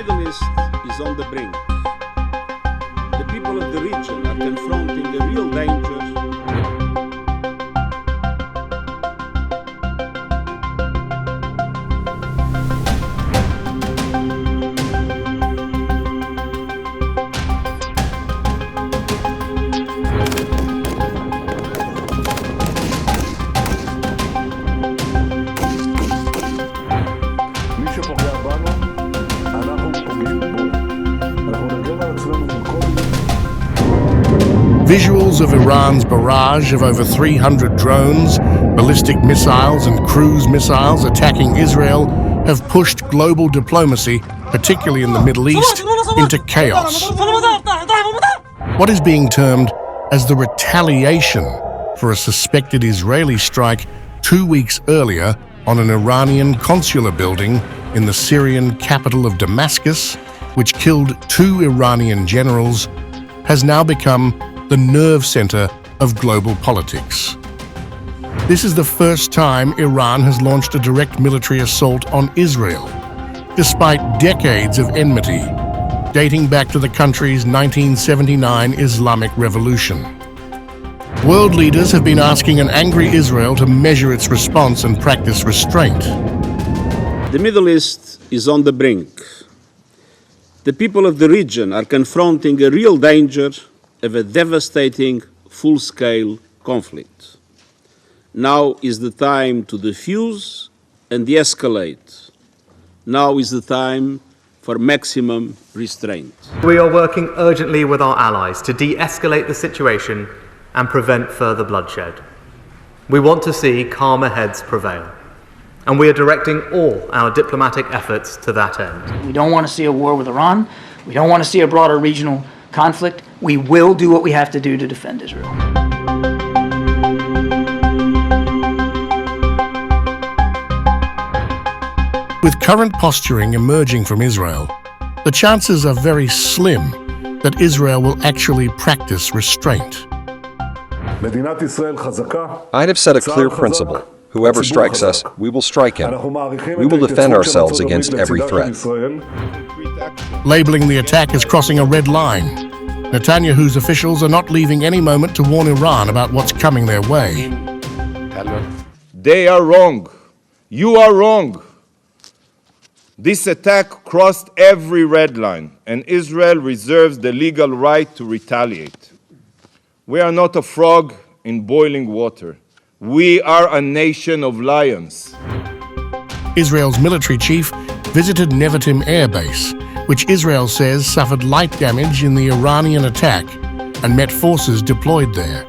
Middle East is on the brink. The people of the region are confronting a real danger. Visuals of Iran's barrage of over 300 drones, ballistic missiles and cruise missiles attacking Israel have pushed global diplomacy, particularly in the Middle East, into chaos. What is being termed as the retaliation for a suspected Israeli strike 2 weeks earlier on an Iranian consular building in the Syrian capital of Damascus, which killed 2 Iranian generals, has now become the nerve center of global politics. This is the first time Iran has launched a direct military assault on Israel, despite decades of enmity, dating back to the country's 1979 Islamic Revolution. World leaders have been asking an angry Israel to measure its response and practice restraint. The Middle East is on the brink. The people of the region are confronting a real danger of a devastating, full-scale conflict. Now is the time to defuse and de-escalate. Now is the time for maximum restraint. We are working urgently with our allies to de-escalate the situation and prevent further bloodshed. We want to see calmer heads prevail, and we are directing all our diplomatic efforts to that end. We don't want to see a war with Iran. We don't want to see a broader regional conflict. We will do what we have to do to defend Israel. With current posturing emerging from Israel, the chances are very slim that Israel will actually practice restraint. I'd have set a clear principle. Whoever strikes us, we will strike him. We will defend ourselves against every threat. Labeling the attack as crossing a red line, Netanyahu's officials are not leaving any moment to warn Iran about what's coming their way. They are wrong. You are wrong. This attack crossed every red line, and Israel reserves the legal right to retaliate. We are not a frog in boiling water. We are a nation of lions. Israel's military chief visited Nevatim Air Base, which Israel says suffered light damage in the Iranian attack, and met forces deployed there.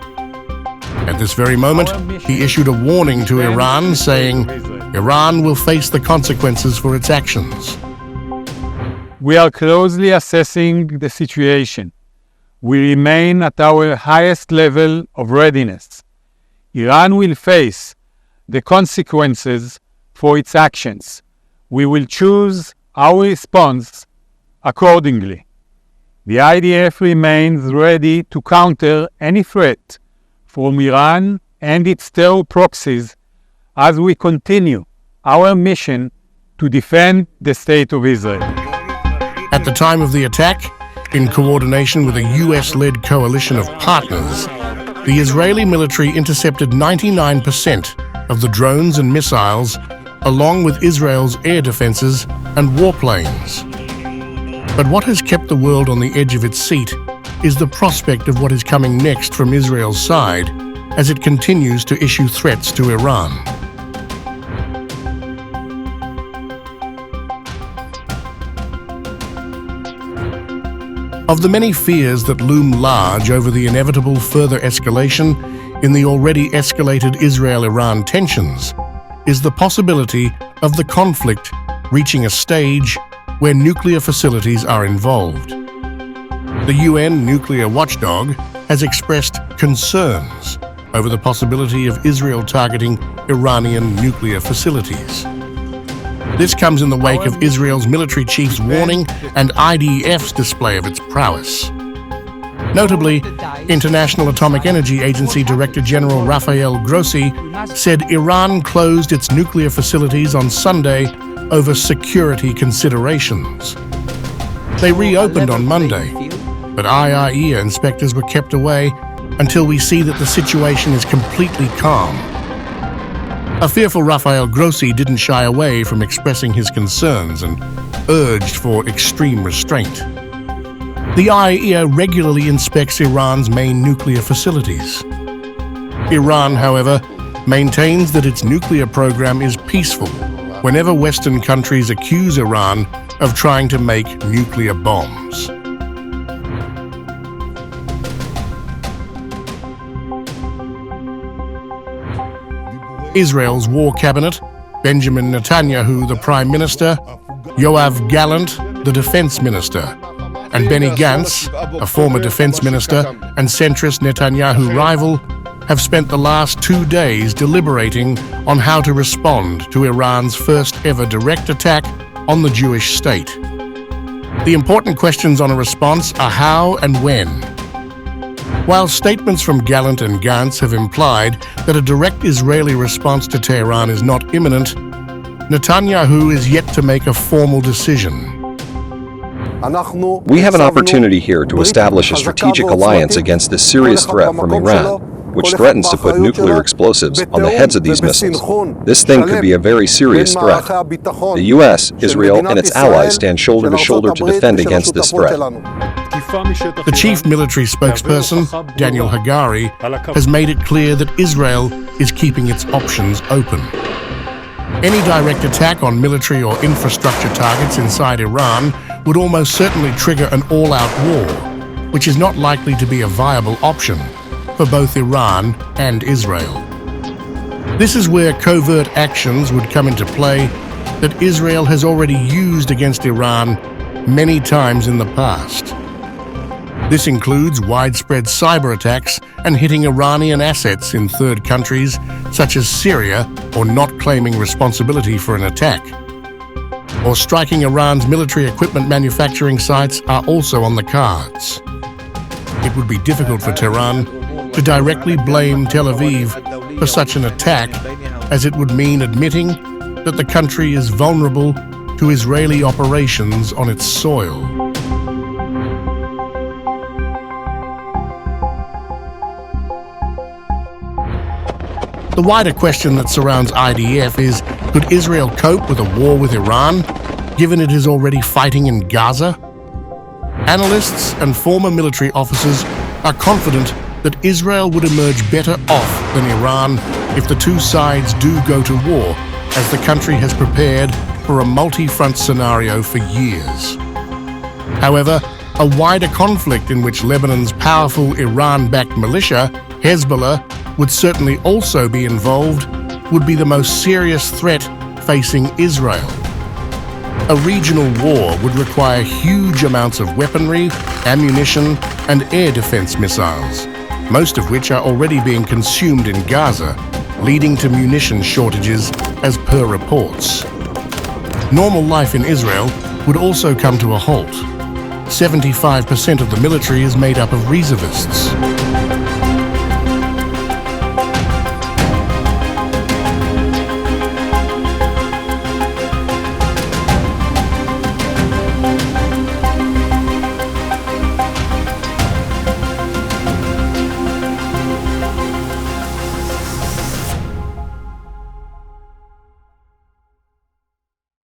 At this very moment, he issued a warning to Iran, saying Iran will face the consequences for its actions. We are closely assessing the situation. We remain at our highest level of readiness. Iran will face the consequences for its actions. We will choose our response accordingly. The IDF remains ready to counter any threat from Iran and its terror proxies as we continue our mission to defend the State of Israel. At the time of the attack, in coordination with a US-led coalition of partners, the Israeli military intercepted 99% of the drones and missiles, along with Israel's air defenses and warplanes. But what has kept the world on the edge of its seat is the prospect of what is coming next from Israel's side as it continues to issue threats to Iran. Of the many fears that loom large over the inevitable further escalation in the already escalated Israel-Iran tensions is the possibility of the conflict reaching a stage where nuclear facilities are involved. The UN nuclear watchdog has expressed concerns over the possibility of Israel targeting Iranian nuclear facilities. This comes in the wake of Israel's military chief's warning and IDF's display of its prowess. Notably, International Atomic Energy Agency Director General Rafael Grossi said Iran closed its nuclear facilities on Sunday over security considerations. They reopened on Monday, but IAEA inspectors were kept away until we see that the situation is completely calm. A fearful Rafael Grossi didn't shy away from expressing his concerns and urged for extreme restraint. The IAEA regularly inspects Iran's main nuclear facilities. Iran, however, maintains that its nuclear program is peaceful whenever Western countries accuse Iran of trying to make nuclear bombs. Israel's war cabinet, Benjamin Netanyahu, the Prime Minister, Yoav Gallant, the Defense Minister, and Benny Gantz, a former Defense Minister and centrist Netanyahu rival, have spent the last 2 days deliberating on how to respond to Iran's first ever direct attack on the Jewish state. The important questions on a response are how and when. While statements from Gallant and Gantz have implied that a direct Israeli response to Tehran is not imminent, Netanyahu is yet to make a formal decision. We have an opportunity here to establish a strategic alliance against this serious threat from Iran, which threatens to put nuclear explosives on the heads of these missiles. This thing could be a very serious threat. The U.S., Israel, and its allies stand shoulder to shoulder to defend against this threat. The chief military spokesperson, Daniel Hagari, has made it clear that Israel is keeping its options open. Any direct attack on military or infrastructure targets inside Iran would almost certainly trigger an all-out war, which is not likely to be a viable option for both Iran and Israel. This is where covert actions would come into play that Israel has already used against Iran many times in the past. This includes widespread cyber attacks and hitting Iranian assets in third countries such as Syria, or not claiming responsibility for an attack. Or striking Iran's military equipment manufacturing sites are also on the cards. It would be difficult for Tehran to directly blame Tel Aviv for such an attack, as it would mean admitting that the country is vulnerable to Israeli operations on its soil. The wider question that surrounds IDF is, could Israel cope with a war with Iran, given it is already fighting in Gaza? Analysts and former military officers are confident that Israel would emerge better off than Iran if the two sides do go to war, as the country has prepared for a multi-front scenario for years. However, a wider conflict in which Lebanon's powerful Iran-backed militia, Hezbollah, would certainly also be involved, would be the most serious threat facing Israel. A regional war would require huge amounts of weaponry, ammunition, and air defense missiles, most of which are already being consumed in Gaza, leading to munition shortages as per reports. Normal life in Israel would also come to a halt. 75% of the military is made up of reservists.